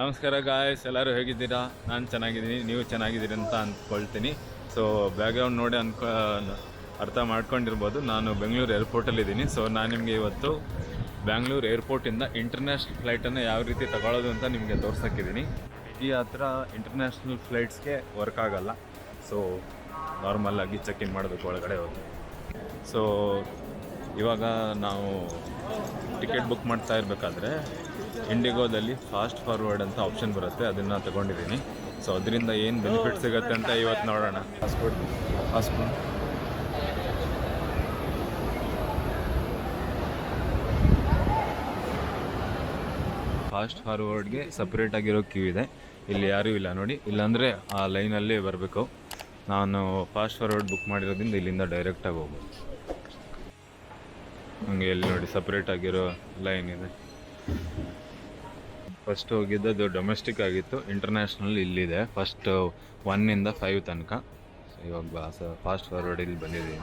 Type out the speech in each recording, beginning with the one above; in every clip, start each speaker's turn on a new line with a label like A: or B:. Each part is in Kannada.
A: ನಮಸ್ಕಾರ ಗಾಯ್ಸ್, ಎಲ್ಲರೂ ಹೇಗಿದ್ದೀರಾ? ನಾನು ಚೆನ್ನಾಗಿದ್ದೀನಿ, ನೀವು ಚೆನ್ನಾಗಿದ್ದೀರಿ ಅಂತ ಅಂದ್ಕೊಳ್ತೀನಿ. ಸೊ ಬ್ಯಾಕ್ಗ್ರೌಂಡ್ ನೋಡಿ ಅರ್ಥ ಮಾಡ್ಕೊಂಡಿರ್ಬೋದು, ನಾನು ಬೆಂಗಳೂರು ಏರ್ಪೋರ್ಟಲ್ಲಿದ್ದೀನಿ. ಸೊ ನಾನು ನಿಮಗೆ ಇವತ್ತು ಬ್ಯಾಂಗ್ಳೂರು ಏರ್ಪೋರ್ಟಿಂದ ಇಂಟರ್ನ್ಯಾಷನಲ್ ಫ್ಲೈಟನ್ನು ಯಾವ ರೀತಿ ತಗೊಳ್ಳೋದು ಅಂತ ನಿಮಗೆ ತೋರ್ಸೋಕ್ಕಿದ್ದೀನಿ. ಈ ಹತ್ರ ಇಂಟರ್ನ್ಯಾಷನಲ್ ಫ್ಲೈಟ್ಸ್ಗೆ ವರ್ಕ್ ಆಗೋಲ್ಲ. ಸೊ ನಾರ್ಮಲ್ಲಾಗಿ ಚೆಕ್ ಇನ್ ಮಾಡೋದಕ್ಕೆ ಒಳಗಡೆ ಹೋಗಿ. ಸೊ ಇವಾಗ ನಾವು ಟಿಕೆಟ್ ಬುಕ್ ಮಾಡ್ತಾ ಇರಬೇಕಾದ್ರೆ ಇಂಡಿಗೋದಲ್ಲಿ ಫಾಸ್ಟ್ ಫಾರ್ವರ್ಡ್ ಅಂತ ಆಪ್ಷನ್ ಬರುತ್ತೆ, ಅದನ್ನು ತಗೊಂಡಿದ್ದೀನಿ. ಸೊ ಅದರಿಂದ ಏನು ಬೆನಿಫಿಟ್ ಸಿಗುತ್ತೆ ಅಂತ ಇವತ್ತು ನೋಡೋಣ. ಪಾಸ್ಪೋರ್ಟ್ ಫಾಸ್ಟ್ ಫಾರ್ವರ್ಡ್ಗೆ ಸಪ್ರೇಟಾಗಿರೋ ಕ್ಯೂ ಇದೆ. ಇಲ್ಲಿ ಯಾರೂ ಇಲ್ಲ ನೋಡಿ, ಇಲ್ಲಾಂದರೆ ಆ ಲೈನಲ್ಲಿ ಬರಬೇಕು. ನಾನು ಫಾಸ್ಟ್ ಫಾರ್ವರ್ಡ್ ಬುಕ್ ಮಾಡಿರೋದ್ರಿಂದ ಇಲ್ಲಿಂದ ಡೈರೆಕ್ಟಾಗಿ ಹೋಗ್ಬೋದು. ಹಂಗೆ ಎಲ್ಲಿ ನೋಡಿ ಸಪ್ರೇಟಾಗಿರೋ ಲೈನ್ ಇದೆ. ಫಸ್ಟ್ ಹೋಗಿದ್ದು ಡೊಮೆಸ್ಟಿಕ್ ಆಗಿತ್ತು, ಇಂಟರ್ನ್ಯಾಷನಲ್ ಇಲ್ಲಿದೆ. ಫಸ್ಟ್ 1 ಇಂದ 5 ತನಕ. ಸೊ ಇವಾಗ ಫಾಸ್ಟ್ ಫಾರ್ವರ್ಡ್ ಇಲ್ಲಿ ಬಂದಿದ್ದೀನಿ.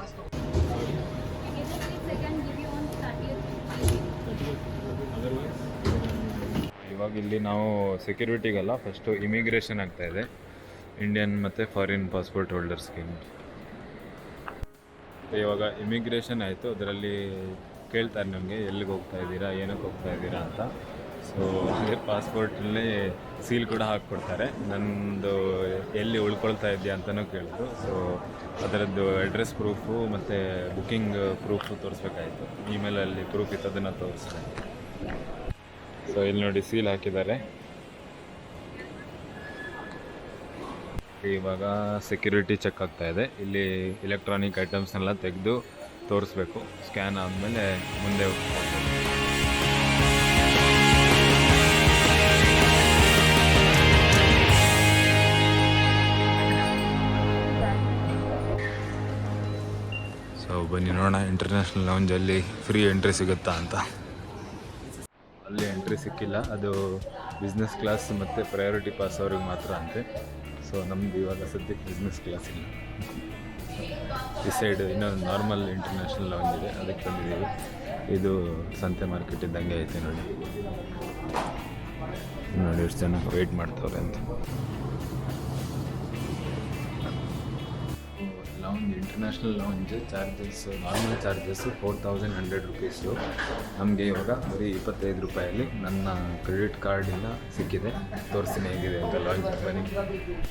A: ಇವಾಗ ಇಲ್ಲಿ ನಾವು ಸೆಕ್ಯೂರಿಟಿಗಲ್ಲ, ಫಸ್ಟು ಇಮಿಗ್ರೇಷನ್ ಆಗ್ತಾಯಿದೆ, ಇಂಡಿಯನ್ ಮತ್ತು ಫಾರಿನ್ ಪಾಸ್ಪೋರ್ಟ್ ಹೋಲ್ಡರ್ಸ್ಗೆ. ಇವಾಗ ಇಮಿಗ್ರೇಷನ್ ಆಯಿತು, ಅದರಲ್ಲಿ ಕೇಳ್ತಾರೆ ನಮಗೆ ಎಲ್ಲಿಗೆ ಹೋಗ್ತಾ ಇದ್ದೀರಾ, ಏನಕ್ಕೆ ಹೋಗ್ತಾ ಇದ್ದೀರಾ ಅಂತ. ಸೊ ಅದೇ ಪಾಸ್ಪೋರ್ಟಲ್ಲಿ ಸೀಲ್ ಕೂಡ ಹಾಕ್ಕೊಡ್ತಾರೆ. ನನ್ನದು ಎಲ್ಲಿ ಉಳ್ಕೊಳ್ತಾ ಇದೆಯಾ ಅಂತಲೂ ಕೇಳಿದ್ರು. ಸೊ ಅದರದ್ದು ಅಡ್ರೆಸ್ ಪ್ರೂಫು ಮತ್ತು ಬುಕ್ಕಿಂಗ್ ಪ್ರೂಫು ತೋರಿಸ್ಬೇಕಾಯಿತು. ಇಮೇಲಲ್ಲಿ ಪ್ರೂಫ್ ಇತ್ತು, ಅದನ್ನು ತೋರಿಸ್ದೆ. ಸೊ ಇಲ್ಲಿ ನೋಡಿ ಸೀಲ್ ಹಾಕಿದ್ದಾರೆ. ಇವಾಗ ಸೆಕ್ಯೂರಿಟಿ ಚೆಕ್ ಆಗ್ತಾಯಿದೆ. ಇಲ್ಲಿ ಎಲೆಕ್ಟ್ರಾನಿಕ್ ಐಟಮ್ಸ್ನೆಲ್ಲ ತೆಗೆದು ತೋರಿಸ್ಬೇಕು. ಸ್ಕ್ಯಾನ್ ಆದಮೇಲೆ ಮುಂದೆ ಸೊ ಬನ್ನಿ ನೋಡೋಣ ಇಂಟರ್ನ್ಯಾಷನಲ್ ಲೌಂಜಲ್ಲಿ ಫ್ರೀ ಎಂಟ್ರಿ ಸಿಗುತ್ತಾ ಅಂತ. ಅಲ್ಲಿ ಎಂಟ್ರಿ ಸಿಕ್ಕಿಲ್ಲ, ಅದು ಬಿಸ್ನೆಸ್ ಕ್ಲಾಸ್ ಮತ್ತು ಪ್ರಯಾರಿಟಿ ಪಾಸ್ ಅವ್ರಿಗೆ ಮಾತ್ರ ಅಂತೆ. ಸೊ ನಮ್ಮದು ಇವಾಗ ಸದ್ಯಕ್ಕೆ ಬಿಸ್ನೆಸ್ ಕ್ಲಾಸ್ ಇಲ್ಲ. ಈ ಸೈಡ್ ಇನ್ನೊಂದು ನಾರ್ಮಲ್ ಇಂಟರ್ನ್ಯಾಷನಲ್ ಲೌಂಜ್ ಇದೆ, ಅದಕ್ಕೆ ಬಂದಿದ್ದೀವಿ. ಇದು ಸಂತೆ ಮಾರ್ಕೆಟ್ ಇದ್ದಂಗೆ ಐತೆ ನೋಡಿ. ನೋಡಿ ಎಷ್ಟು ಜನ ವೆಯ್ಟ್ ಮಾಡ್ತವ್ರೆ ಅಂತ. Lounge international lounge charges, normal charges 4100 rupees. ನಮಗೆ ಇವಾಗ ಬರೀ 25 ರೂಪಾಯಲ್ಲಿ ನನ್ನ ಕ್ರೆಡಿಟ್ ಕಾರ್ಡಿಂದ ಸಿಕ್ಕಿದೆ. ತೋರಿಸ್ತೀನಿ ಹೇಗಿದೆ ಅಂತ ಲೌಂಜ್. ಬನ್ನಿ.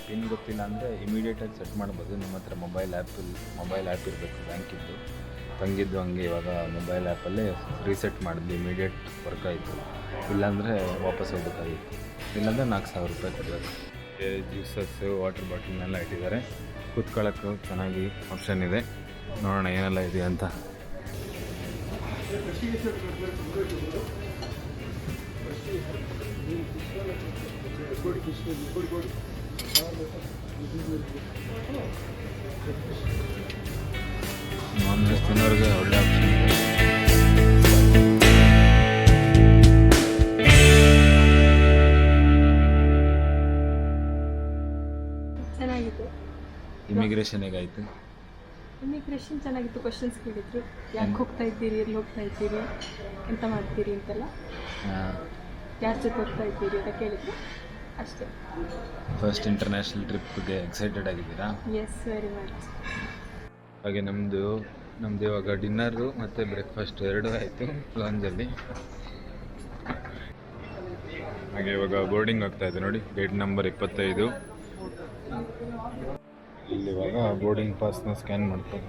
A: ಪಿನ್ ಗೊತ್ತಿಲ್ಲ ಅಂದರೆ ಇಮಿಡಿಯೇಟಾಗಿ ಸೆಟ್ ಮಾಡ್ಬೋದು. ನಿಮ್ಮ ಹತ್ರ ಮೊಬೈಲ್ ಆ್ಯಪ್ ಇರಬೇಕು, ಬ್ಯಾಂಕಿದ್ದು. ತಂಗಿದ್ದು ಹಂಗೆ ಇವಾಗ ಮೊಬೈಲ್ ಆ್ಯಪಲ್ಲೇ ರೀಸೆಟ್ ಮಾಡಿದ್ವಿ, ಇಮಿಡಿಯೇಟ್ ವರ್ಕ್ ಆಯಿತು. ಇಲ್ಲಾಂದರೆ ವಾಪಸ್ ಹೋಗ್ಬೇಕಾಗಿತ್ತು. ಇಲ್ಲಾಂದರೆ 4000 ರೂಪಾಯಿ ಕೊಡಬೇಕು. ಜ್ಯೂಸಸ್ಸು, ವಾಟರ್ ಬಾಟಲ್ನೆಲ್ಲ ಇಟ್ಟಿದ್ದಾರೆ. ಕೂತ್ಕೊಳ್ಳೋಕ್ಕೂ ಚೆನ್ನಾಗಿ ಆಪ್ಷನ್ ಇದೆ. ನೋಡೋಣ ಏನೆಲ್ಲ ಇದೆ ಅಂತ. ನಾನ್ ವೆಜ್ ತಿನ್ನೋರಿಗೆ ಒಳ್ಳೆ ಆಪ್ಷನ್ ಇದೆ. ಇಮಿಗ್ರೇಷನ್ ಹೇಗಾಯಿತು?
B: ಇಮಿಗ್ರೇಷನ್ ಚೆನ್ನಾಗಿತ್ತು. ಕ್ವಶನ್ಸ್ ಕೇಳಿದ್ರು, ಯಾಕೆ ಹೋಗ್ತಾ ಇದ್ದೀರಿ, ಎಲ್ಲಿ ಹೋಗ್ತಾ ಇದ್ದೀರಿ, ಎಂತ ಮಾಡ್ತೀರಿ ಅಂತೆಲ್ಲ, ಯಾರ ಜೊತೆ ಹೋಗ್ತಾ ಇದ್ದೀರಿ ಅಂತ ಕೇಳಿದ್ರು, ಅಷ್ಟೇ.
A: ಫಸ್ಟ್ ಇಂಟರ್ನ್ಯಾಷನಲ್ ಟ್ರಿಪ್ಗೆ ಎಕ್ಸೈಟೆಡ್ ಆಗಿದ್ದೀರಾ?
B: Yes, very much.
A: ಹಾಗೆ ನಮ್ಮದು ಇವಾಗ ಡಿನ್ನರು ಮತ್ತು ಬ್ರೇಕ್ಫಾಸ್ಟ್ ಎರಡೂ ಆಯಿತು ಲಾಂಜಲ್ಲಿ. ಹಾಗೆ ಇವಾಗ ಬೋರ್ಡಿಂಗ್ ಆಗ್ತಾಯಿದೆ ನೋಡಿ, ಗೇಟ್ ನಂಬರ್ 25. ಇಲ್ಲಿವಾಗ ಬೋರ್ಡಿಂಗ್ ಪಾಸ್ನ ಸ್ಕ್ಯಾನ್ ಮಾಡ್ತಾರೆ.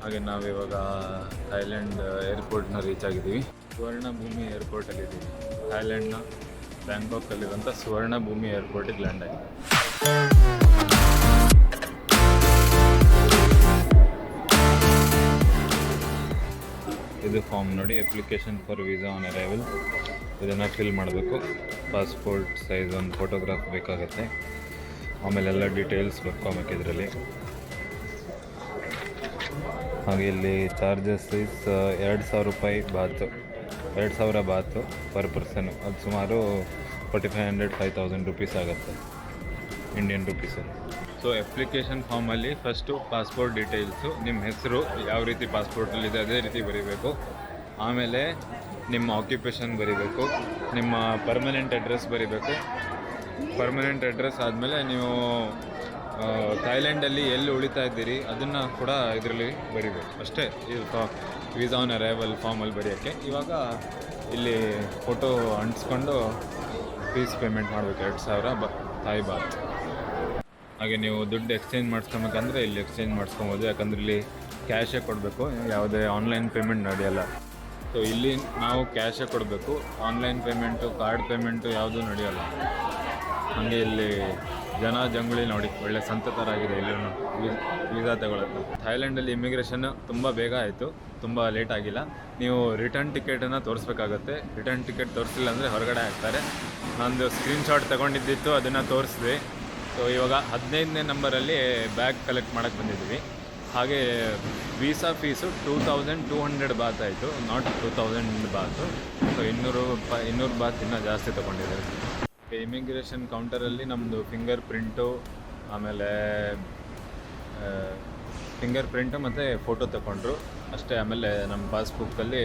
A: ಹಾಗೆ ನಾವಿವಾಗ ಥೈಲ್ಯಾಂಡ್ ಏರ್ಪೋರ್ಟ್ನ ರೀಚ್ ಆಗಿದ್ದೀವಿ. ಸುವರ್ಣಭೂಮಿ ಏರ್ಪೋರ್ಟಲ್ಲಿದ್ದೀವಿ. ಥೈಲ್ಯಾಂಡ್ನ ಬ್ಯಾಂಕಾಕಲ್ಲಿರುವಂಥ ಸುವರ್ಣಭೂಮಿ ಏರ್ಪೋರ್ಟಿಗೆ ಲ್ಯಾಂಡ್ ಆಗಿದೆ. ಇದು ಫಾರ್ಮ್ ನೋಡಿ, application for visa on arrival. ಇದನ್ನು ಫಿಲ್ ಮಾಡಬೇಕು. ಪಾಸ್ಪೋರ್ಟ್ ಸೈಜ್ ಒಂದು ಫೋಟೋಗ್ರಾಫ್ ಬೇಕಾಗುತ್ತೆ. ಆಮೇಲೆ ಎಲ್ಲ ಡೀಟೇಲ್ಸ್ ಬರ್ಕೊಬೇಕು ಇದರಲ್ಲಿ. ಹಾಗೆ ಇಲ್ಲಿ ಚಾರ್ಜಸ್ ಈಸ್ 2,000 ರೂಪಾಯಿ ಬಾತು, 2,000 ಬಾತು ಪರ್ ಪರ್ಸನ್. ಅದು ಸುಮಾರು 4,500-5,000 ರುಪೀಸ್ ಆಗುತ್ತೆ ಇಂಡಿಯನ್ ರುಪೀಸಲ್ಲಿ. ಸೊ ಅಪ್ಲಿಕೇಶನ್ ಫಾರ್ಮಲ್ಲಿ ಫಸ್ಟು ಪಾಸ್ಪೋರ್ಟ್ ಡೀಟೇಲ್ಸು, ನಿಮ್ಮ ಹೆಸರು ಯಾವ ರೀತಿ ಪಾಸ್ಪೋರ್ಟಲ್ಲಿದೆ ಅದೇ ರೀತಿ ಬರೀಬೇಕು. ಆಮೇಲೆ ನಿಮ್ಮ ಆಕ್ಯುಪೇಷನ್ ಬರೀಬೇಕು, ನಿಮ್ಮ ಪರ್ಮನೆಂಟ್ ಅಡ್ರೆಸ್ ಬರೀಬೇಕು. ಪರ್ಮನೆಂಟ್ ಅಡ್ರೆಸ್ ಆದಮೇಲೆ ನೀವು ಥೈಲ್ಯಾಂಡಲ್ಲಿ ಎಲ್ಲಿ ಉಳಿತಾ ಇದ್ದೀರಿ ಅದನ್ನು ಕೂಡ ಇದರಲ್ಲಿ ಬರೀಬೇಕು ಅಷ್ಟೇ. ಇದು ವೀಸಾ ಆನ್ ಅರೈವಲ್ ಫಾರ್ಮಲ್ಲಿ ಬರೆಯೋಕ್ಕೆ. ಇವಾಗ ಇಲ್ಲಿ ಫೋಟೋ ಅಂಟಿಸ್ಕೊಂಡು ಫೀಸ್ ಪೇಮೆಂಟ್ ಮಾಡಬೇಕು, 2,000 ಥಾಯ್ ಬಾತ್. ಹಾಗೆ ನೀವು ದುಡ್ಡು ಎಕ್ಸ್ಚೇಂಜ್ ಮಾಡಿಸ್ಕೊಬೇಕಂದ್ರೆ ಇಲ್ಲಿ ಎಕ್ಸ್ಚೇಂಜ್ ಮಾಡಿಸ್ಕೊಬೋದು, ಯಾಕಂದ್ರೆ ಇಲ್ಲಿ ಕ್ಯಾಶೇ ಕೊಡಬೇಕು, ಯಾವುದೇ ಆನ್ಲೈನ್ ಪೇಮೆಂಟ್ ನಡೆಯಲ್ಲ. ಸೊ ಇಲ್ಲಿ ನಾವು ಕ್ಯಾಶೇ ಕೊಡಬೇಕು, ಆನ್ಲೈನ್ ಪೇಮೆಂಟು ಕಾರ್ಡ್ ಪೇಮೆಂಟು ಯಾವುದೂ ನಡೆಯೋಲ್ಲ. ಹಾಗೆ ಇಲ್ಲಿ ಜನ ಜಂಗುಳಿ ನೋಡಿ, ಒಳ್ಳೆ ಸಂತತರಾಗಿದೆ ಇಲ್ಲಿ ವೀಸಾ ತಗೊಳ್ಳೋದು. ಥೈಲ್ಯಾಂಡಲ್ಲಿ ಇಮಿಗ್ರೇಷನ್ ತುಂಬ ಬೇಗ ಆಯಿತು, ತುಂಬ ಲೇಟ್ ಆಗಿಲ್ಲ. ನೀವು ರಿಟರ್ನ್ ಟಿಕೆಟನ್ನು ತೋರಿಸ್ಬೇಕಾಗತ್ತೆ. ರಿಟರ್ನ್ ಟಿಕೆಟ್ ತೋರಿಸಿಲ್ಲ ಅಂದರೆ ಹೊರಗಡೆ ಹಾಕ್ತಾರೆ. ನಂದು ಸ್ಕ್ರೀನ್ಶಾಟ್ ತೊಗೊಂಡಿದ್ದಿತ್ತು, ಅದನ್ನು ತೋರಿಸಿದ್ವಿ. ಸೊ ಇವಾಗ 15ನೇ ನಂಬರಲ್ಲಿ ಬ್ಯಾಗ್ ಕಲೆಕ್ಟ್ ಮಾಡೋಕ್ಕೆ ಬಂದಿದ್ದೀವಿ. ಹಾಗೆ ವೀಸಾ ಫೀಸು 2,200 ಬಾತ್ ಆಯಿತು, ನಾಟ್ 2,000 ಬಾತು. ಸೊ 200 ಬಾತ್ ಇನ್ನೂ ಜಾಸ್ತಿ ತೊಗೊಂಡಿದ್ದಾರೆ. ಇಮಿಗ್ರೇಷನ್ ಕೌಂಟರಲ್ಲಿ ನಮ್ಮದು ಫಿಂಗರ್ ಪ್ರಿಂಟು, ಆಮೇಲೆ ಫಿಂಗರ್ ಪ್ರಿಂಟು ಮತ್ತು ಫೋಟೋ ತಗೊಂಡ್ರು ಅಷ್ಟೇ. ಆಮೇಲೆ ನಮ್ಮ ಪಾಸ್ಬುಕ್ಕಲ್ಲಿ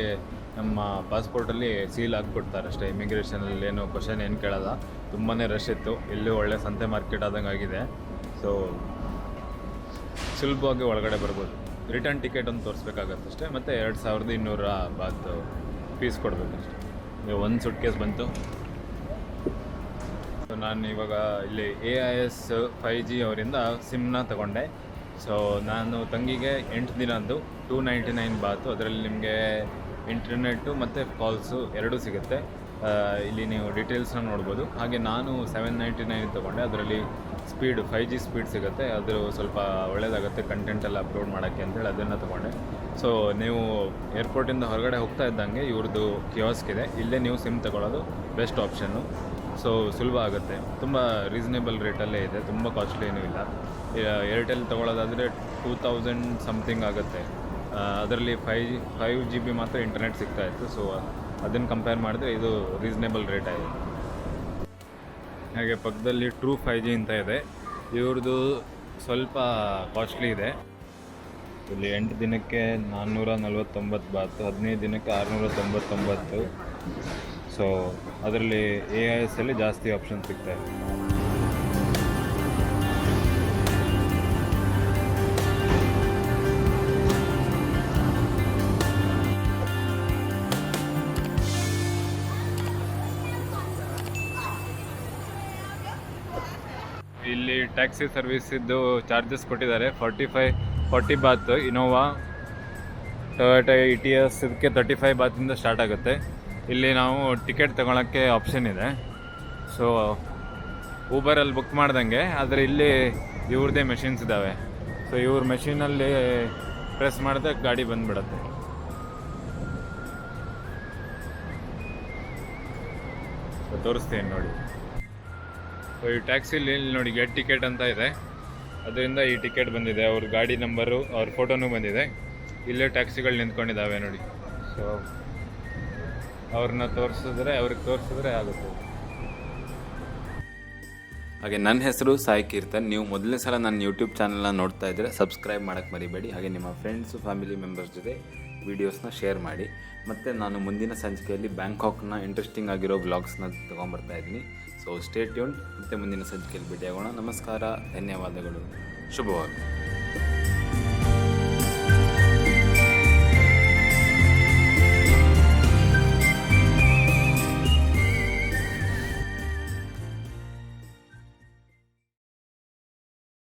A: ನಮ್ಮ ಪಾಸ್ಪೋರ್ಟಲ್ಲಿ ಸೀಲ್ ಹಾಕ್ಕೊಡ್ತಾರೆ ಅಷ್ಟೇ. ಇಮಿಗ್ರೇಷನಲ್ಲಿ ಏನು ಕ್ವಶನ್ ಏನು ಕೇಳೋಲ್ಲ. ತುಂಬಾ ರಶ್ ಇತ್ತು, ಇಲ್ಲಿ ಒಳ್ಳೆ ಸಂತೆ ಮಾರ್ಕೆಟ್ ಆದಂಗೆ ಆಗಿದೆ. ಸೊ ಸುಲಭವಾಗಿ ಒಳಗಡೆ ಬರ್ಬೋದು. ರಿಟರ್ನ್ ಟಿಕೆಟ್ ಒಂದು ತೋರಿಸ್ಬೇಕಾಗತ್ತೆ ಅಷ್ಟೇ, ಮತ್ತು 2,200 ಬಾತ್ ಫೀಸ್ ಕೊಡಬೇಕಷ್ಟೆ. ಒಂದು ಸುಟ್ ಕೇಸ್ ಬಂತು. ಸೊ ನಾನು ಇವಾಗ ಇಲ್ಲಿ AIS 5G ಅವರಿಂದ ಸಿಮ್ನ ತಗೊಂಡೆ. ಸೊ ನಾನು ತಂಗಿಗೆ 8 ದಿನದ್ದು 299 ಬಾತು. ಅದರಲ್ಲಿ ನಿಮಗೆ ಇಂಟರ್ನೆಟ್ಟು ಮತ್ತು ಕಾಲ್ಸು ಎರಡೂ ಸಿಗುತ್ತೆ. ಇಲ್ಲಿ ನೀವು ಡೀಟೇಲ್ಸ್ನ ನೋಡ್ಬೋದು. ಹಾಗೆ ನಾನು 799 ತೊಗೊಂಡೆ. ಅದರಲ್ಲಿ ಸ್ಪೀಡ್ 5G ಸ್ಪೀಡ್ ಸಿಗುತ್ತೆ, ಅದು ಸ್ವಲ್ಪ ಒಳ್ಳೆಯದಾಗುತ್ತೆ ಕಂಟೆಂಟ್ ಎಲ್ಲ ಅಪ್ಲೋಡ್ ಮಾಡೋಕ್ಕೆ ಅಂತೇಳಿ ಅದನ್ನು ತೊಗೊಂಡೆ. ಸೊ ನೀವು ಏರ್ಪೋರ್ಟಿಂದ ಹೊರಗಡೆ ಹೋಗ್ತಾ ಇದ್ದಂಗೆ ಇವ್ರದ್ದು ಕಿಯಾಸ್ಕ್ ಇದೆ, ಇಲ್ಲೇ ನೀವು ಸಿಮ್ ತೊಗೊಳ್ಳೋದು ಬೆಸ್ಟ್ ಆಪ್ಷನ್ನು. ಸೊ ಸುಲಭ ಆಗುತ್ತೆ, ತುಂಬ ರೀಸನೇಬಲ್ ರೇಟಲ್ಲೇ ಇದೆ, ತುಂಬ ಕಾಸ್ಟ್ಲಿ ಏನೂ ಇಲ್ಲ. ಏರ್ಟೆಲ್ ತೊಗೊಳ್ಳೋದಾದರೆ 2,000 ಸಮಥಿಂಗ್ ಆಗುತ್ತೆ. ಅದರಲ್ಲಿ 5 GB ಮಾತ್ರ ಇಂಟರ್ನೆಟ್ ಸಿಗ್ತಾಯಿತ್ತು. ಸೊ ಅದನ್ನು ಕಂಪೇರ್ ಮಾಡಿದ್ರೆ ಇದು ರೀಸನೇಬಲ್ ರೇಟ್ ಆಗಿದೆ. ಹಾಗೆ ಪಕ್ಕದಲ್ಲಿ ಟ್ರೂ 5G ಅಂತ ಇದೆ, ಇವ್ರದ್ದು ಸ್ವಲ್ಪ ಕಾಸ್ಟ್ಲಿ ಇದೆ. ಇಲ್ಲಿ 8 ದಿನಕ್ಕೆ 449 ಬಾತು, 15 ದಿನಕ್ಕೆ 699. ಸೊ ಅದರಲ್ಲಿ AIS ಅಲ್ಲಿ ಜಾಸ್ತಿ ಆಪ್ಷನ್ ಸಿಗ್ತಾಯಿದೆ. ಇಲ್ಲಿ ಟ್ಯಾಕ್ಸಿ ಸರ್ವಿಸಿದ್ದು ಚಾರ್ಜಸ್ ಕೊಟ್ಟಿದ್ದಾರೆ. 40 ಬಾತ್ ಇನೋವಾ, ಟೊಯೋಟಾ ETS ಇದಕ್ಕೆ 35 ಬಾತಿಂದ ಸ್ಟಾರ್ಟ್ ಆಗುತ್ತೆ. ಇಲ್ಲಿ ನಾವು ಟಿಕೆಟ್ ತೊಗೊಳಕ್ಕೆ ಆಪ್ಷನ್ ಇದೆ. ಸೊ ಊಬರಲ್ಲಿ ಬುಕ್ ಮಾಡ್ದಂಗೆ, ಆದರೆ ಇಲ್ಲಿ ಇವ್ರದ್ದೇ ಮೆಷಿನ್ಸ್ ಇದ್ದಾವೆ. ಸೊ ಇವ್ರ ಮೆಷಿನಲ್ಲಿ ಪ್ರೆಸ್ ಮಾಡಿದ್ರೆ ಗಾಡಿ ಬಂದುಬಿಡುತ್ತೆ. ಸೊ ತೋರಿಸ್ತೀನಿ ನೋಡಿ. ಸೊ ಈ ಟ್ಯಾಕ್ಸಿಲಿ ನೋಡಿ ಗೆಟ್ ಟಿಕೆಟ್ ಅಂತ ಇದೆ, ಅದರಿಂದ ಈ ಟಿಕೆಟ್ ಬಂದಿದೆ. ಅವ್ರ ಗಾಡಿ ನಂಬರು, ಅವ್ರ ಫೋಟೋನೂ ಬಂದಿದೆ. ಇಲ್ಲೇ ಟ್ಯಾಕ್ಸಿಗಳು ನಿಂತ್ಕೊಂಡಿದ್ದಾವೆ ನೋಡಿ. ಸೊ ಅವ್ರಿಗೆ ತೋರಿಸಿದ್ರೆ ಆಗುತ್ತೆ.
C: ಹಾಗೆ ನನ್ನ ಹೆಸರು ಸಾಯಿ ಕೀರ್ತನ್. ನೀವು ಮೊದಲನೇ ಸಲ ನನ್ನ ಯೂಟ್ಯೂಬ್ ಚಾನಲ್ನ ನೋಡ್ತಾ ಇದ್ದರೆ ಸಬ್ಸ್ಕ್ರೈಬ್ ಮಾಡೋಕ್ಕೆ ಮರಿಬೇಡಿ. ಹಾಗೆ ನಿಮ್ಮ ಫ್ರೆಂಡ್ಸು ಫ್ಯಾಮಿಲಿ ಮೆಂಬರ್ಸ್ ಜೊತೆ ವೀಡಿಯೋಸ್ನ ಶೇರ್ ಮಾಡಿ. ಮತ್ತು ನಾನು ಮುಂದಿನ ಸಂಚಿಕೆಯಲ್ಲಿ ಬ್ಯಾಂಕಾಕ್ನ ಇಂಟ್ರೆಸ್ಟಿಂಗ್ ಆಗಿರೋ ವ್ಲಾಗ್ಸ್ನ ತೊಗೊಂಬರ್ತಾ ಇದ್ದೀನಿ. So stay tuned. ಮತ್ತು ಮುಂದಿನ ಸಂಚಿಕೆಯಲ್ಲಿ ಭೇಟಿಯಾಗೋಣ. ನಮಸ್ಕಾರ, ಧನ್ಯವಾದಗಳು, ಶುಭವಾಗಲಿ.